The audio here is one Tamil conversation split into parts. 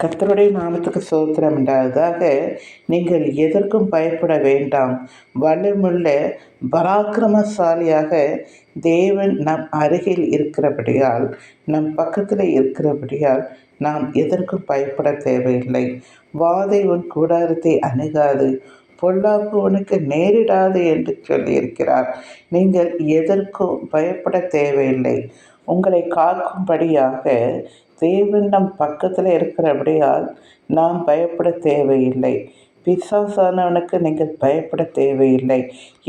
கர்த்தருடைய நாமத்துக்கு ஸ்தோத்திரம் உண்டாவதாக. நீங்கள் எதற்கும் பயப்பட வேண்டாம். வல்லமையுள்ள பராக்கிரமசாலியாக தேவன் நம் அருகில் இருக்கிறபடியால், நம் பக்கத்தில் இருக்கிறபடியால் நாம் எதற்கும் பயப்பட தேவையில்லை. வாதை உன் கூடாரத்தை அணுகாது, பொல்லாப்பு உனக்கு நேரிடாது என்று சொல்லியிருக்கிறார். நீங்கள் எதற்கும் பயப்பட தேவையில்லை. உங்களை காக்கும்படியாக தேவன் நம் பக்கத்தில் இருக்கிறபடியால் நாம் பயப்பட தேவையில்லை. பிசாசானவனுக்கு நீங்கள் பயப்பட தேவையில்லை.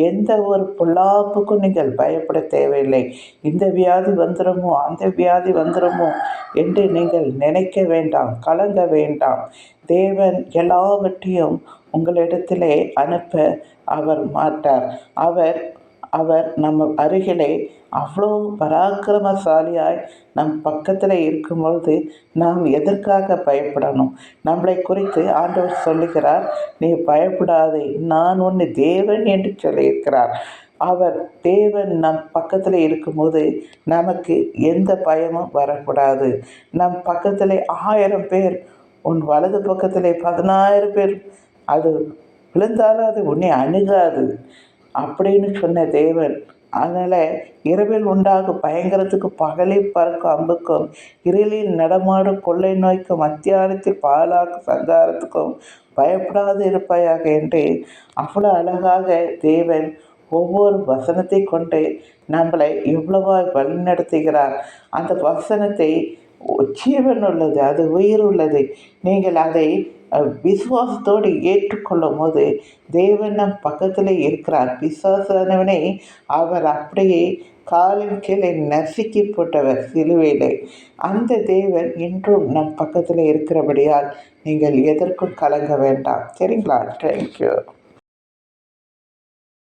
எந்த ஒரு பொல்லாப்புக்கும் நீங்கள் பயப்பட தேவையில்லை. இந்த வியாதி வந்துடுமோ, அந்த வியாதி வந்துடுமோ என்று நீங்கள் நினைக்க வேண்டாம், கலங்க வேண்டாம். தேவன் எல்லாவற்றையும் உங்களிடத்திலே அனுப்ப அவர் மாட்டார். அவர் அவர் நம்ம அருகிலே அவ்வளோ பராக்கிரமசாலியாய் நம் பக்கத்தில் இருக்கும்பொழுது நாம் எதற்காக பயப்படணும்? நம்மளை குறித்து ஆண்டவர் சொல்லுகிறார், நீ பயப்படாதே, நான் உன்னை தேவன் என்று சொல்லியிருக்கிறார். அவர் தேவன் நம் பக்கத்தில் இருக்கும்போது நமக்கு எந்த பயமும் வரக்கூடாது. நம் பக்கத்தில் 1000 பேர், உன் வலது பக்கத்தில் 10,000 பேர் அது விழுந்தாலும் அது உன்னை அணுகாது அப்படின்னு சொன்ன தேவன். அதனால் இரவில் உண்டாகும் பயங்கரத்துக்கு, பகலில் பறக்கும் அம்புக்கும், இருளில் நடமாடும் கொள்ளை நோய்க்கும், மத்தியானத்தில் பாலாக்கும் சங்காரத்துக்கும் பயப்படாது இருப்பாயாக என்று அவ்வளோ அழகாக தேவன் ஒவ்வொரு வசனத்தை கொண்டு நம்மளை எவ்வளவாய் வழிநடத்துகிறார். அந்த வசனத்தை ஜீவன் உள்ளது, அது உயிர் உள்ளது. நீங்கள் அதை விசுவாசத்தோடு ஏற்றுக்கொள்ளும் போது தேவன் நம் பக்கத்தில் இருக்கிறார். பிசாசானவனை அவர் அப்படியே காலின் கீழே நசுக்கி போட்டவர் சிலுவையிலே. அந்த தேவன் இன்றும் நம் பக்கத்தில் இருக்கிறபடியால் நீங்கள் எதற்கும் கலங்க வேண்டாம். சரிங்களா? தேங்க்யூ.